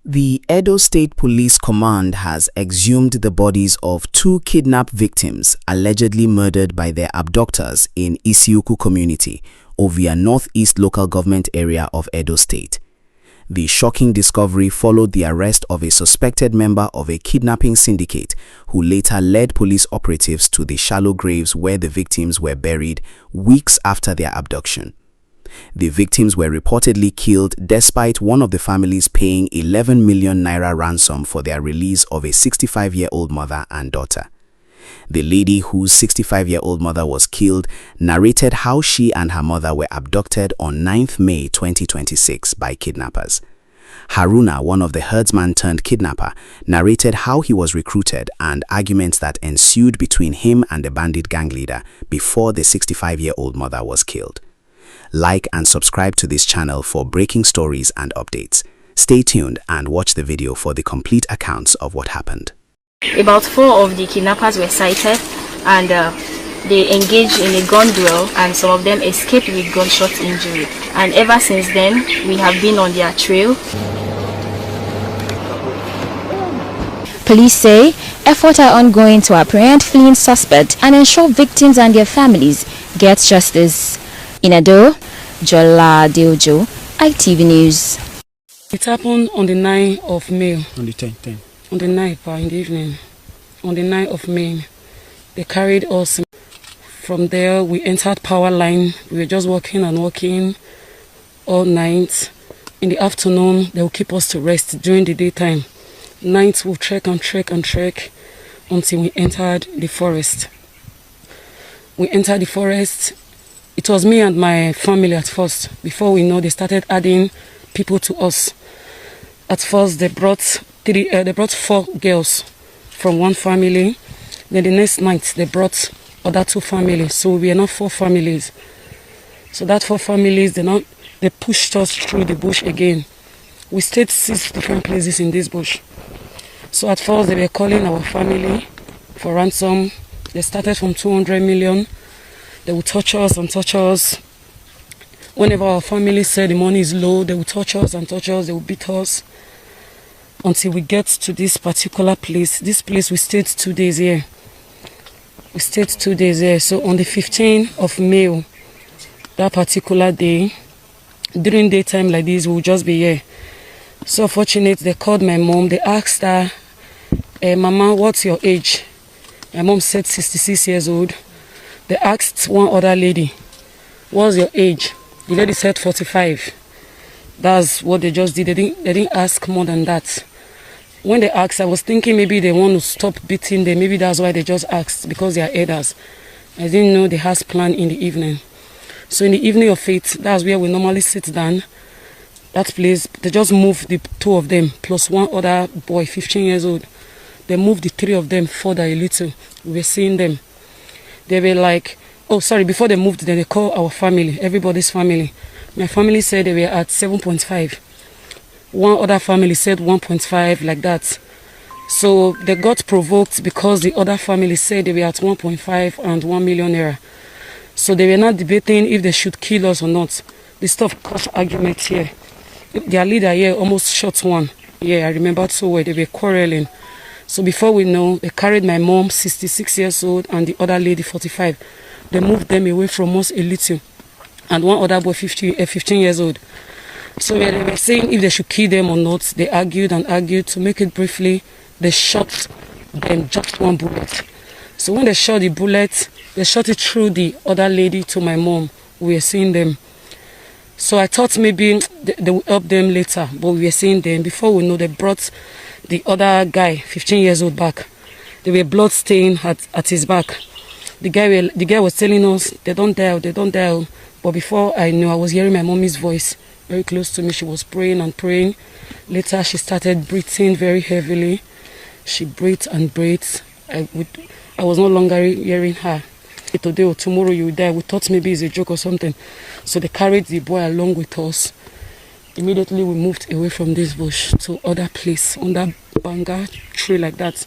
The Edo State Police Command has exhumed the bodies of 2 kidnapped victims allegedly murdered by their abductors in Isiukwu community, Ovia Northeast local government area of Edo State. The shocking discovery followed the arrest of a suspected member of a kidnapping syndicate who later led police operatives to the shallow graves where the victims were buried weeks after their abduction. The victims were reportedly killed despite one of the families paying 11 million naira ransom for their release of a 65-year-old mother and daughter. The lady whose 65-year-old mother was killed narrated how she and her mother were abducted on 9th May 2026 by kidnappers. Haruna, one of the herdsman turned kidnapper, narrated how he was recruited and arguments that ensued between him and the bandit gang leader before the 65-year-old mother was killed. Like and subscribe to this channel for breaking stories and updates. Stay tuned and watch the video for the complete accounts of what happened. About 4 of the kidnappers were sighted and they engaged in a gun duel, and some of them escaped with gunshot injury. And ever since then, we have been on their trail. Police say efforts are ongoing to apprehend fleeing suspects and ensure victims and their families get justice. In Edo, Jola Deojo, ITV News. It happened on the 9th of May. On the 10th. On the 9th in the evening. On the 9th of May. They carried us. From there, we entered power line. We were just walking and walking all night. In the afternoon, they will keep us to rest during the daytime. Night, we'll trek and trek and trek until we entered the forest. We entered the forest. It was me and my family at first. Before we know, they started adding people to us. At first, they brought 4 girls from one family. Then the next night, they brought other 2 families. So we are now 4 families. So that 4 families, they pushed us through the bush again. We stayed 6 different places in this bush. So at first, they were calling our family for ransom. They started from 200 million. They would touch us and touch us. Whenever our family said the money is low, they would touch us and touch us. They would beat us until we get to this particular place. This place, we stayed 2 days here. We stayed 2 days here. So on the 15th of May, that particular day, during daytime like this, we would just be here. So fortunate, they called my mom. They asked her, Mama, what's your age? My mom said 66 years old. They asked one other lady, what's your age? The lady said 45. That's what they just did. They didn't ask more than that. When they asked, I was thinking maybe they want to stop beating them. Maybe that's why they just asked, because they are elders. I didn't know they had plan in the evening. So in the evening of it, that's where we normally sit down. That place, they just moved the 2 of them, plus one other boy, 15 years old. They moved the 3 of them further a little. We were seeing them. They were like, oh, sorry, before they moved, then they called our family, everybody's family. My family said they were at 7.5. One other family said 1.5, like that. So they got provoked because the other family said they were at 1.5 and 1 million naira. So they were not debating if they should kill us or not. The stuff caused argument here. Their leader here almost shot one. Yeah, I remember so well. They were quarreling. So before we know, they carried my mom, 66 years old, and the other lady, 45. They moved them away from us a little. And one other boy, 15 years old. So they were saying if they should kill them or not. They argued and argued. To make it briefly, they shot them just 1 bullet. So when they shot the bullet, they shot it through the other lady to my mom. We were seeing them. So I thought maybe they would help them later, but we were seeing them. Before we know, they brought the other guy, 15 years old, back. They were blood stained at his back. The guy was telling us, they don't die. But before I knew, I was hearing my mommy's voice very close to me. She was praying and praying. Later, she started breathing very heavily. She breathed and breathed. I was no longer hearing her. Today or tomorrow you will die. We thought maybe it's a joke or something. So they carried the boy along with us. Immediately we moved away from this bush to other place, under banga tree like that.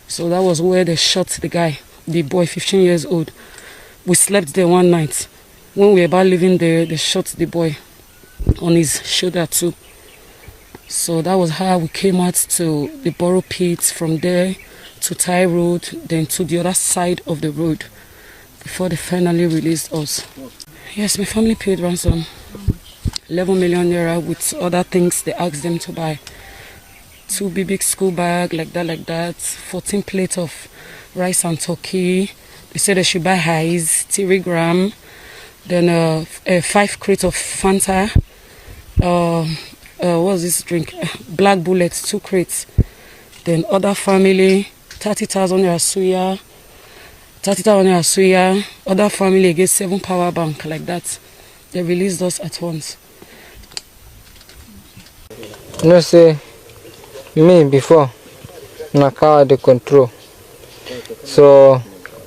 So that was where they shot the guy, the boy, 15 years old. We slept there one night. When we were about leaving there, they shot the boy on his shoulder too. So that was how we came out to the Borough Pit, from there to Thai Road, then to the other side of the road before they finally released us. Yes, my family paid ransom, 11 million naira with other things they asked them to buy. 2 big school bag, like that, 14 plates of rice and turkey. They said they should buy highs, 3 gram, then 5 crates of Fanta, what's this drink? Black Bullet, 2 crates. Then other family, 30,000 naira suya, 30,000 naira suya. Other family gave 7 power bank, like that. They released us at once. No say me before na car the control. So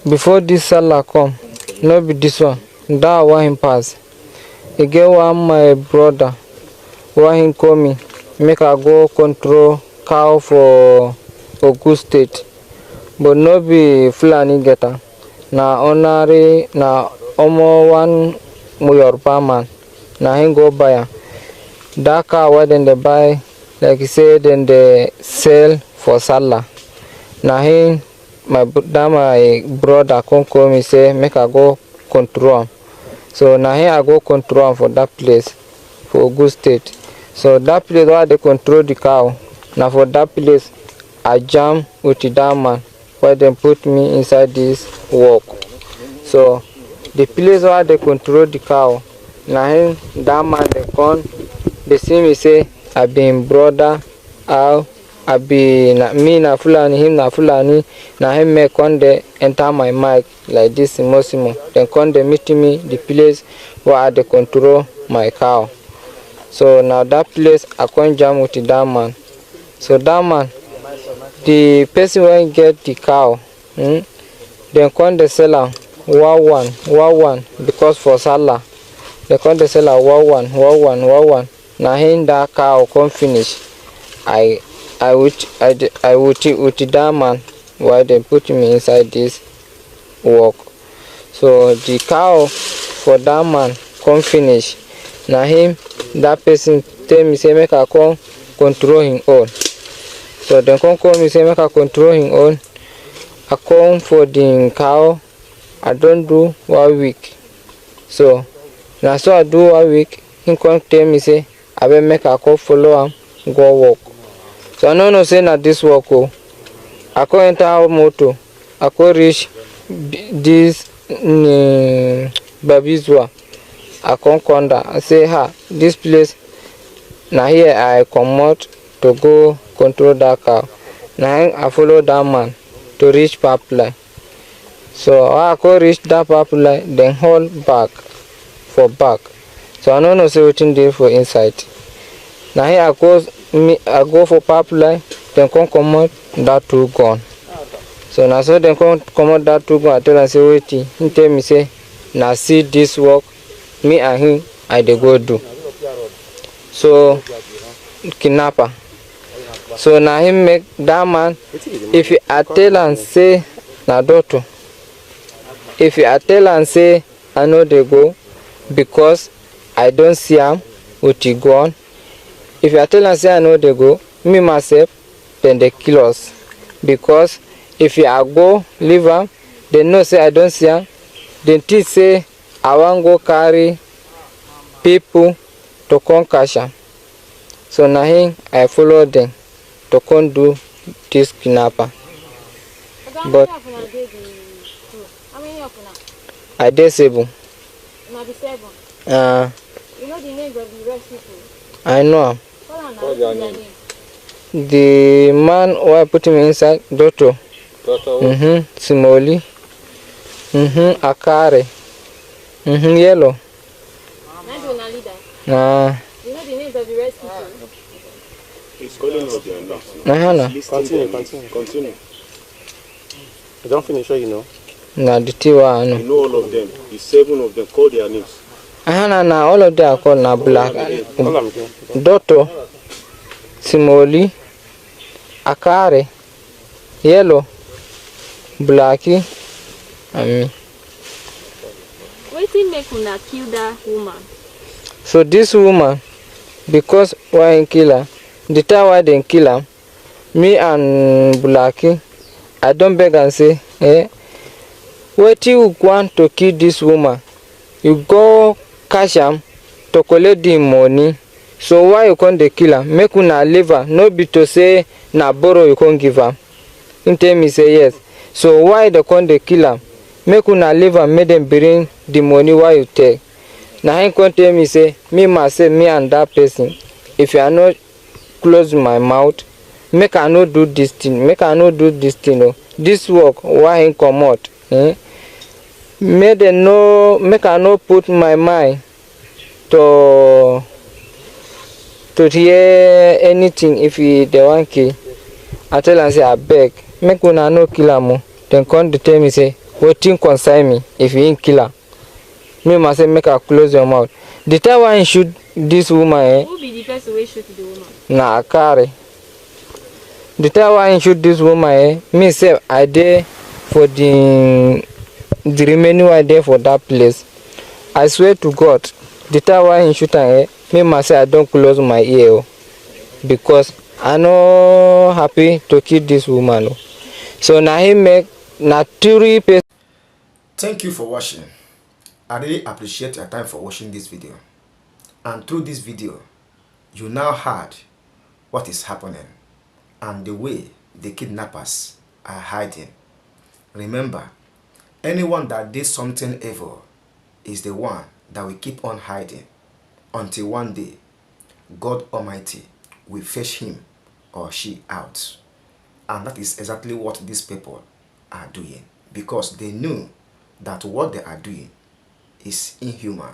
before this Salah come, no be this one. That one him pass. He get one my brother. Why him call me? Make I go control cow for Edo State. But no be Fulani getter. Na honorary na omo one Yoruba man. Na him go buy am. That car why then they buy, like you said, then they sell for Salah. Na him my brother come call me say make I go control am. So na him I go control am for that place for Edo State. So that place where they control the cow. Now for that place I jam with that man where they put me inside this walk. So the place where they control the cow, now him that man they come, they see me say I been brother, I be me na Fulani, him na Fulani. Now him make one day enter my mic like this Simo. Then come they meet me the place where they control my cow. So now that place I can't jam with that man. So that man, the person when get the cow, then come they sell am 1 because for Salah. They come they sell am 1. Now him that cow come finish. I would that man why they put me inside this walk. So the cow for that man come finish. Now him that person tell me say make I come control him own. So they come call me say make I control him own. I come for the cow. I don't do 1 week. So now so I do 1 week. He come tell me say I will make I come follow him go walk. So I no say na this walk I come enter our motor. I come reach this Babizwa. I come down. I say this place. Now here I come out to go control that cow. Now I follow that man to reach pipeline. So I go reach that pipeline, then hold back for back. So I no say wetin dey for inside. Now here I go for pipeline, then come out that 2 gun. So now so then come out that 2 gun. I tell am say wetin. He tell me say now see this work. Me and him I dey go do. So kidnapper. So now him make that man, if I tell and say na daughter, if I tell and say I know they go because I don't see him with the gun. If I tell and say I know they go, me myself, then they kill us. Because if I go leave him, they know say I don't see him, then they say I want go carry people to come catch him. So now I follow them to come do this kidnapper. But I did 7. You know the names of the rest people? I know. What's their name? The man who I put him inside, Doto. Simoli. Akare. Yellow. You know the names of the rest people? He's calling out their names. Continue. I don't finish, you know. Nah, the Tiwa, I know. You know all of them. The 7 of them. Call their names. All of them are called now black. Doto, Simoli, Akare, Yellow, Blackie, and me. Wetin make una kill that woman? So this woman, because why kill her, The time why they kill am, me and Bulaki, I don't beg and say, what you want to kill this woman? You go cash am to collect the money. So why you can't kill am? Make una leave her. No be to say na borrow you can't give am. He tell me say yes. So why they can't kill am? Make una leave her. Make them bring the money why you take. Now he can't tell me say me myself, me and that person. If you are not close my mouth, make I not do this thing. Make I not do this thing. Oh. This work why he come out. Make them know. Make I not put my mind to hear anything if they want kill. I tell them say I beg. Make una no kill am. Then come to tell me say wetin concern me if you ain't kill her. Me myself make her close your mouth. The time when you shoot this woman, Who be the person who shoot the woman? na carry. The time when you shoot this woman, me say I there for the remaining one there for that place. I swear to God, the time when you shoot her, me myself I don't close my ear because I no happy to kill this woman. So now he make na 3 person. Thank you for watching. I really appreciate your time for watching this video. And through this video, you now heard what is happening and the way the kidnappers are hiding. Remember, anyone that did something evil is the one that will keep on hiding until one day God Almighty will fetch him or she out. And that is exactly what these people are doing, because they knew that what they are doing is inhuman,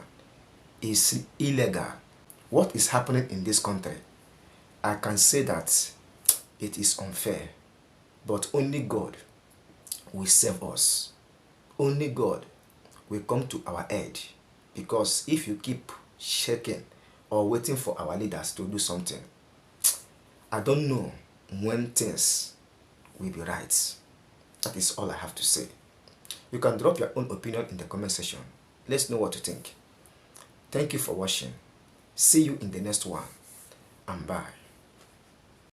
is illegal. What is happening in this country, I can say that it is unfair, but only God will save us. Only God will come to our aid, because if you keep shaking or waiting for our leaders to do something, I don't know when things will be right. That is all I have to say. You can drop your own opinion in the comment section. Let's know what you think. Thank you for watching. See you in the next one, and bye.